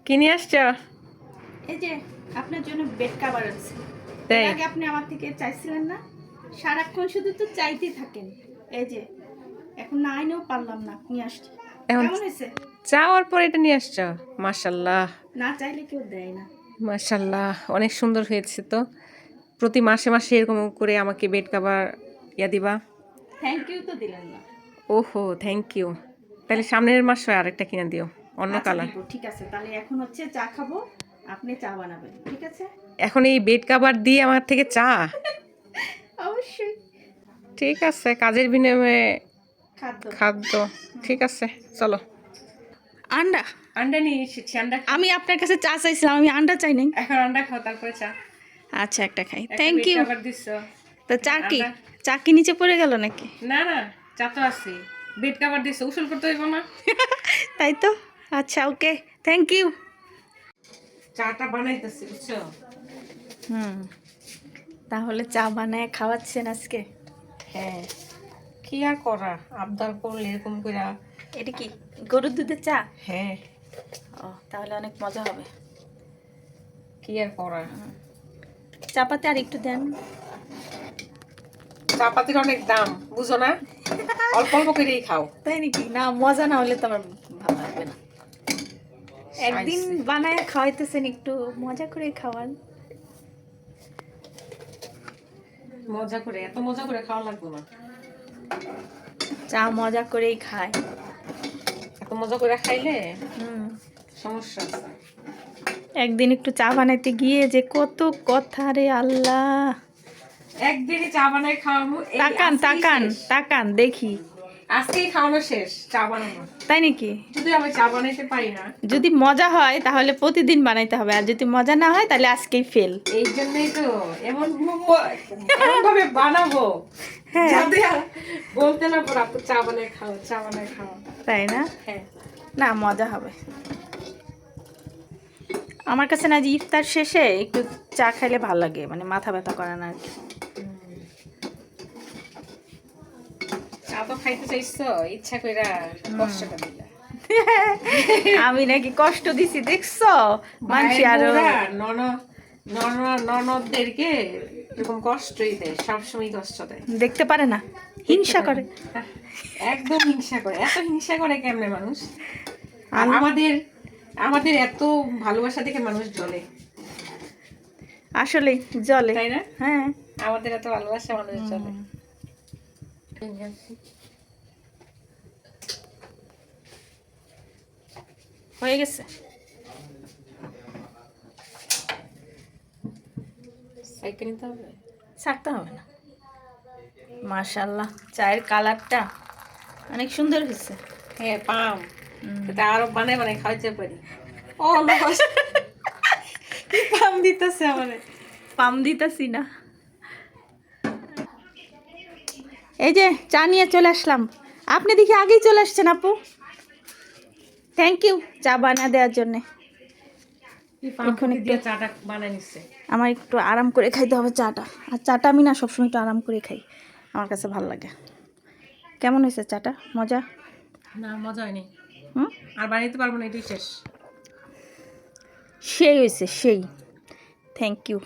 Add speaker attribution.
Speaker 1: কি নিয়ে আসছো?
Speaker 2: এই যে আপনার জন্য বেড কভার আছে।
Speaker 1: তাই?
Speaker 2: এর আগে আপনি আমার থেকে চাইছিলেন না? সারাক্ষণ শুধু তো চাইতেই থাকেন। এই যে এখন না আইনেও পারলাম না, নিয়ে আসছি।
Speaker 1: এখন
Speaker 2: কেমন হয়েছে?
Speaker 1: চাওয়ার পর এটা নিয়ে আসছো? মাশাল্লাহ,
Speaker 2: না চাইলে কেউ দেয় না।
Speaker 1: মাশাল্লাহ, অনেক সুন্দর হয়েছে তো। প্রতি মাসে মাসে এরকম করে আমাকে বেড কভার দিবা?
Speaker 2: থ্যাংক ইউ তো দিলেন না।
Speaker 1: ওহো, থ্যাংক ইউ। তাহলে সামনের মাসে আরেকটা কিনে দিও, অন্য
Speaker 2: আচ্ছা
Speaker 1: কালার।
Speaker 2: দিব, ঠিক আছে। তাহলে এখন হচ্ছে চা খাবো, আপনি চা বানাবেন, ঠিক আছে?
Speaker 1: এখন এই বেড কভার দিয়ে আমার থেকে চা?
Speaker 2: অবশ্যই।
Speaker 1: ঠিক আছে, কাজের বিনিময়ে
Speaker 2: খাদ্য।
Speaker 1: খাদ্য। ঠিক আছে, চলো।
Speaker 2: আন্ডা?
Speaker 1: আন্ডা নিয়ে এসেছি, আন্ডা।
Speaker 2: আমি আপনার কাছে চা চাইছিলাম, আমি আন্ডা চাই নাই।
Speaker 1: এখন আন্ডা খাও, তারপরে চা।
Speaker 2: আচ্ছা একটা খাই, থ্যাংক ইউ।
Speaker 1: কভার দিছো?
Speaker 2: তো চা কি, চা কি নিচে পড়ে গেল নাকি?
Speaker 1: না না, চা তো আছে। বেড কভার দিছো, উসুল করতে হইব না?
Speaker 2: তাই তো। আচ্ছা ওকে, থ্যাংক ইউ।
Speaker 1: চাটা বানাইতেছি, বুঝছো?
Speaker 2: তাহলে চা বানায় খাওয়াচ্ছেন আজকে?
Speaker 1: হ্যাঁ, কি আর করা, আবদার করলে এরকম করে।
Speaker 2: এটা কি গরুর দুধের চা?
Speaker 1: হ্যাঁ।
Speaker 2: ও তাহলে অনেক মজা হবে।
Speaker 1: কি আর করা।
Speaker 2: চা পাতা আর একটু দেন।
Speaker 1: চা পাতির অনেক দাম, বুঝো না? অল্প অল্প করেই খাও।
Speaker 2: তাই নাকি? না, মজা না হলে তো আমার ভালো লাগবে না। একদিন বানায় খাওয়াইতেছেন, একটু মজা করে খাওয়ান।
Speaker 1: মজা করে, এত মজা করে খাওয়া লাগবে না।
Speaker 2: চা মজা করেই খায়।
Speaker 1: এত মজা করে খাইলে
Speaker 2: হুম।
Speaker 1: সমস্যা আছে।
Speaker 2: একদিন একটু চা বানাইতে গিয়ে যে কত কথা রে আল্লাহ।
Speaker 1: একদিনই চা বানাই খাওয়াবো।
Speaker 2: তাকান তাকান তাকান দেখি।
Speaker 1: আজকেই খাওয়ানো শেষ চা বানানো।
Speaker 2: তাই নাকি?
Speaker 1: যদি আমি চা বানাইতে পারি না।
Speaker 2: যদি মজা হয় তাহলে প্রতিদিন বানাইতে হবে, আর যদি মজা না হয় তাহলে আজকেই ফেল।
Speaker 1: এই জন্যই তো এমন ভাবে বানাবো যাতে বলতে না পারো আপু চা বানায় খাও, চা বানায় খাও।
Speaker 2: তাই না?
Speaker 1: হ্যাঁ।
Speaker 2: না, মজা হবে। আমার কাছে না যে ইফতার শেষে একটু চা খাইলে ভালো লাগে, মানে মাথা ব্যথা করে না আর কি।
Speaker 1: চা তো খাইতে চাইছো, ইচ্ছা কইরা কষ্টটা দিলা।
Speaker 2: আমি নাকি কষ্ট দিছি দেখছো? মানছি আরো
Speaker 1: ননদদেরকে এরকম কষ্টই দেয়, সবসময় কষ্ট দেয়।
Speaker 2: দেখতে পারে না, হিংসা করে।
Speaker 1: একদম হিংসা করে। এত হিংসা করে কেমনে মানুষ? আর আমাদের আমাদের এত ভালোবাসা দেখে মানুষ জ্বলে।
Speaker 2: আসলে জ্বলে,
Speaker 1: তাই না?
Speaker 2: হ্যাঁ।
Speaker 1: আমাদের এত ভালোবাসা মানুষ জ্বলে।
Speaker 2: হয়ে গেছে।
Speaker 1: সাইকেল নিতে হবে?
Speaker 2: ছাড়তে হবে না। মাশাআল্লাহ, চায়ের কালারটা অনেক সুন্দর হয়েছে।
Speaker 1: হ্যাঁ, পাম। এটা আরো বানাই বানাই খাইতে পারি। ও পাম দিতেছে আমারে।
Speaker 2: পাম দিতেছি না। এই যে চা নিয়ে চলে আসলাম। আপনি দেখি আগেই চলে আসছেন আপু। থ্যাংক ইউ চা বানা দেওয়ার জন্য।
Speaker 1: এখন একটু চাটা বানাই নিচ্ছে।
Speaker 2: আমার একটু আরাম করে খাইতে হবে চাটা, আর চাটা আমি না সবসময় একটু আরাম করে খাই, আমার কাছে ভালো লাগে। কেমন হয়েছে চাটা? মজা?
Speaker 1: না, মজা হয়নি।
Speaker 2: হুম,
Speaker 1: আর বানাইতে পারবো না, এটাই শেষ।
Speaker 2: সেই হয়েছে, সেই। Thank you.